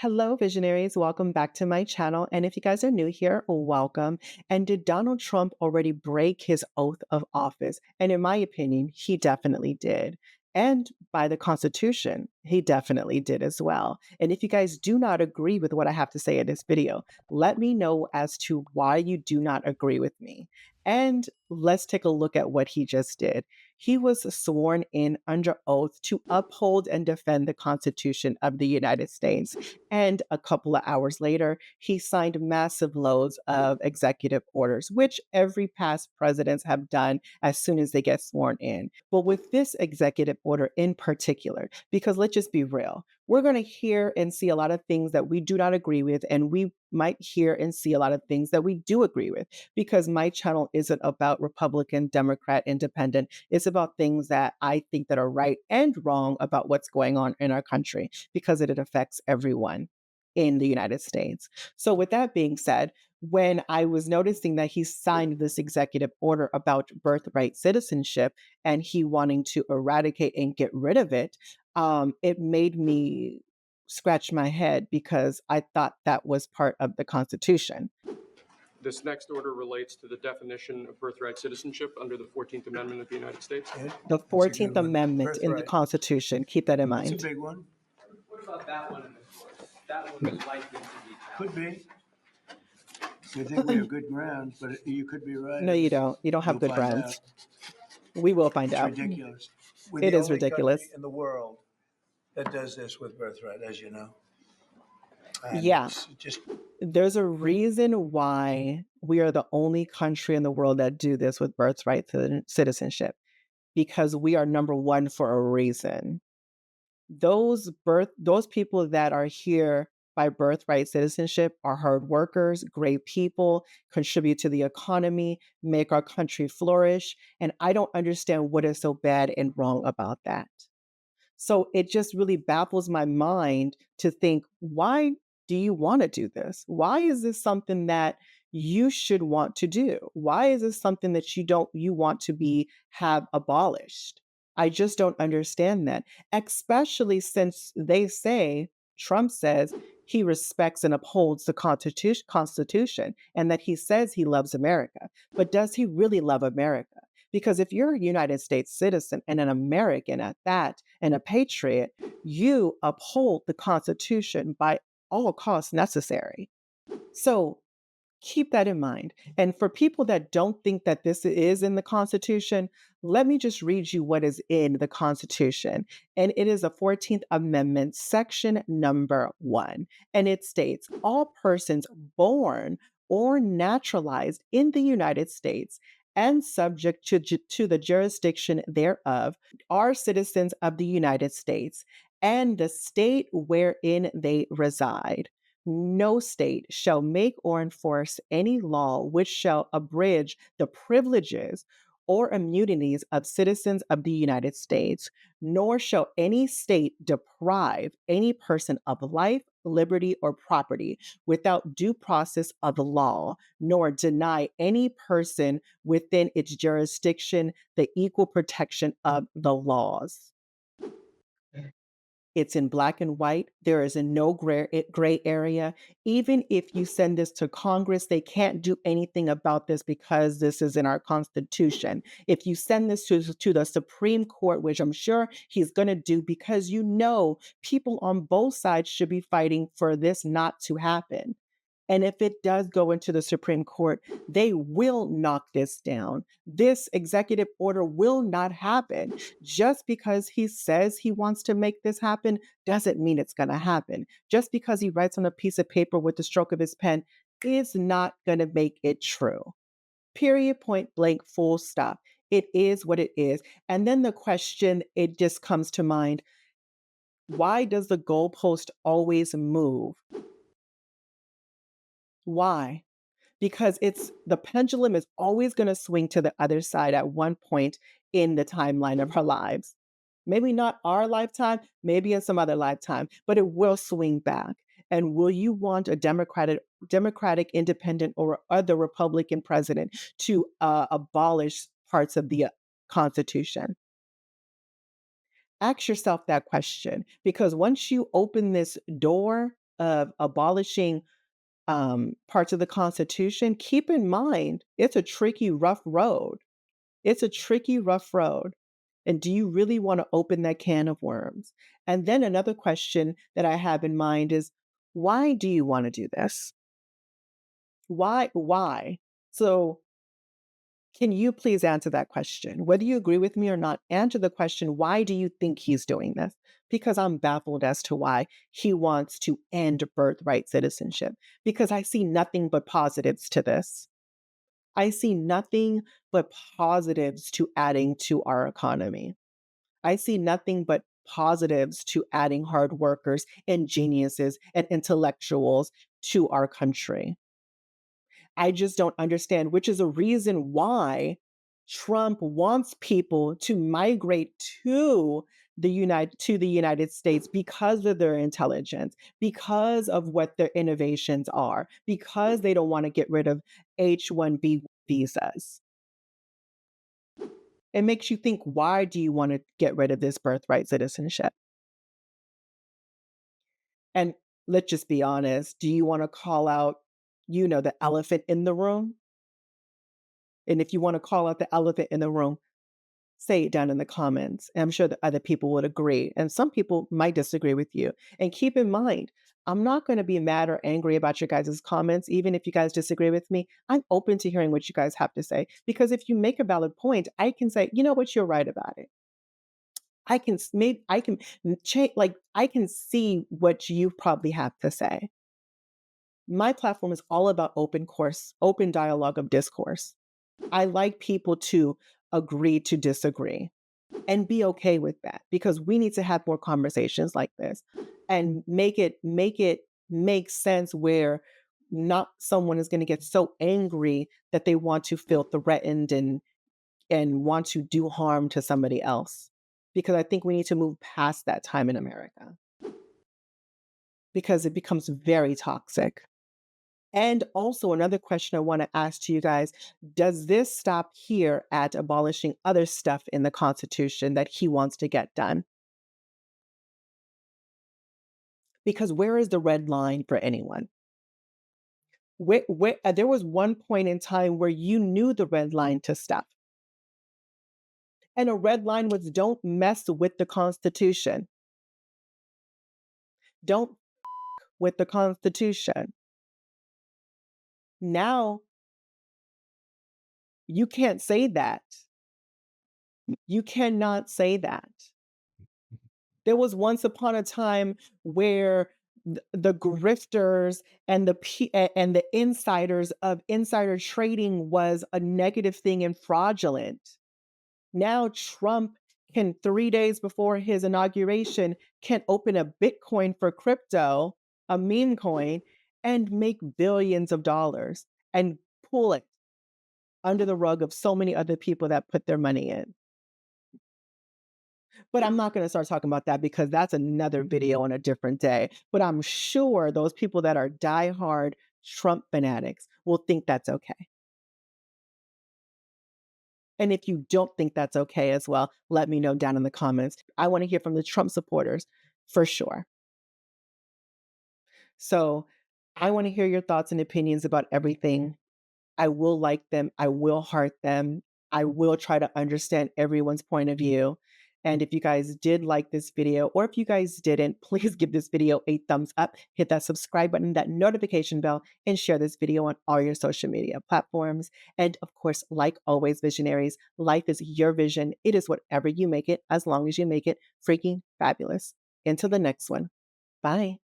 Hello, visionaries. Welcome back to my channel. And if you guys are new here, welcome. And did Donald Trump already break his oath of office? And in my opinion, he definitely did. And by the Constitution, he definitely did as well. And if you guys do not agree with what I have to say in this video, let me know as to why you do not agree with me. And let's take a look at what he just did. He was sworn in under oath to uphold and defend the Constitution of the United States. And a couple of hours later, he signed massive loads of executive orders, which every past presidents have done as soon as they get sworn in. But with this executive order in particular, because let's just be real, we're going to hear and see a lot of things that we do not agree with, and we might hear and see a lot of things that we do agree with, because my channel isn't about Republican, Democrat, Independent. It's about things that I think that are right and wrong about what's going on in our country, because it affects everyone in the United States. So, with that being said, when I was noticing that he signed this executive order about birthright citizenship and he wanting to eradicate and get rid of it, it made me scratch my head because I thought that was part of the Constitution. This next order relates to the definition of birthright citizenship under the 14th Amendment of the United States. Okay, The that's a good 14th one. Amendment in the Birthright. Constitution, keep that in That's a mind. big one. What about that one in the court? That one is likely to be Could challenged. be. We think we have good grounds, but you could be right. No, you don't. You don't have You'll good find grounds. out. We will find It's out. ridiculous. We're It the is only ridiculous. country in the world that does this with birthright, as you know. And Yeah. it's just There's a reason why we are the only country in the world that do this with birthright citizenship, because we are number one for a reason. Those people that are here by birthright citizenship are hard workers, great people, contribute to the economy, make our country flourish, and I don't understand what is so bad and wrong about that. So it just really baffles my mind to think, why do you want to do this? Why is this something that you should want to do? Why is this something that you want to be have abolished? I just don't understand that, especially since Trump says he respects and upholds the Constitution and that he says he loves America. But does he really love America? Because if you're a United States citizen and an American at that and a patriot, you uphold the Constitution by all costs necessary. So keep that in mind. And for people that don't think that this is in the Constitution, let me just read you what is in the Constitution. And it is the 14th Amendment, section number 1. And it states, all persons born or naturalized in the United States and subject to the jurisdiction thereof are citizens of the United States and the state wherein they reside. No state shall make or enforce any law which shall abridge the privileges or immunities of citizens of the United States, nor shall any state deprive any person of life, liberty, or property without due process of the law, nor deny any person within its jurisdiction the equal protection of the laws. It's in black and white. There is no gray area. Even if you send this to Congress, they can't do anything about this because this is in our Constitution. If you send this to the Supreme Court, which I'm sure he's going to do, because people on both sides should be fighting for this not to happen. And if it does go into the Supreme Court, they will knock this down. This executive order will not happen. Just because he says he wants to make this happen doesn't mean it's going to happen. Just because he writes on a piece of paper with the stroke of his pen is not going to make it true. Period, point blank, full stop. It is what it is. And then the question, it just comes to mind, why does the goalpost always move? Why? Because the pendulum is always going to swing to the other side at one point in the timeline of our lives. Maybe not our lifetime, maybe in some other lifetime, but it will swing back. And will you want a Democratic, Independent, or other Republican president to abolish parts of the Constitution? Ask yourself that question, because once you open this door of abolishing parts of the Constitution, keep in mind it's a tricky, rough road. It's a tricky, rough road. And do you really want to open that can of worms? And then another question that I have in mind is, why do you want to do this? Why? Why? So, can you please answer that question? Whether you agree with me or not, answer the question, why do you think he's doing this? Because I'm baffled as to why he wants to end birthright citizenship, because I see nothing but positives to this. I see nothing but positives to adding to our economy. I see nothing but positives to adding hard workers and geniuses and intellectuals to our country. I just don't understand, which is a reason why Trump wants people to migrate to the United States because of their intelligence, because of what their innovations are, because they don't want to get rid of H-1B visas. It makes you think, why do you want to get rid of this birthright citizenship? And let's just be honest, do you want to call out, the elephant in the room? And if you want to call out the elephant in the room, say it down in the comments. And I'm sure that other people would agree. And some people might disagree with you. And keep in mind, I'm not going to be mad or angry about your guys' comments, even if you guys disagree with me. I'm open to hearing what you guys have to say. Because if you make a valid point, I can say, you know what, you're right about it. Maybe I can change, like, I can see what you probably have to say. My platform is all about open dialogue of discourse. I like people to agree to disagree and be okay with that, because we need to have more conversations like this and make it make sense, where not someone is going to get so angry that they want to feel threatened and want to do harm to somebody else, because I think we need to move past that time in America, because it becomes very toxic. And also, another question I want to ask to you guys, does this stop here at abolishing other stuff in the Constitution that he wants to get done? Because where is the red line for anyone? There was one point in time where you knew the red line to stop. And a red line was, don't mess with the Constitution. Don't with the Constitution. Now, you can't say that. You cannot say that. There was once upon a time where the grifters and and the insiders of insider trading was a negative thing and fraudulent. Now Trump can, 3 days before his inauguration, can open a Bitcoin for crypto, a meme coin, and make billions of dollars and pull it under the rug of so many other people that put their money in. But I'm not going to start talking about that, because that's another video on a different day. But I'm sure those people that are diehard Trump fanatics will think that's okay. And if you don't think that's okay as well, let me know down in the comments. I want to hear from the Trump supporters for sure. So I want to hear your thoughts and opinions about everything. I will like them. I will heart them. I will try to understand everyone's point of view. And if you guys did like this video, or if you guys didn't, please give this video a thumbs up, hit that subscribe button, that notification bell, and share this video on all your social media platforms. And of course, like always, visionaries, life is your vision. It is whatever you make it, as long as you make it freaking fabulous. Until the next one. Bye.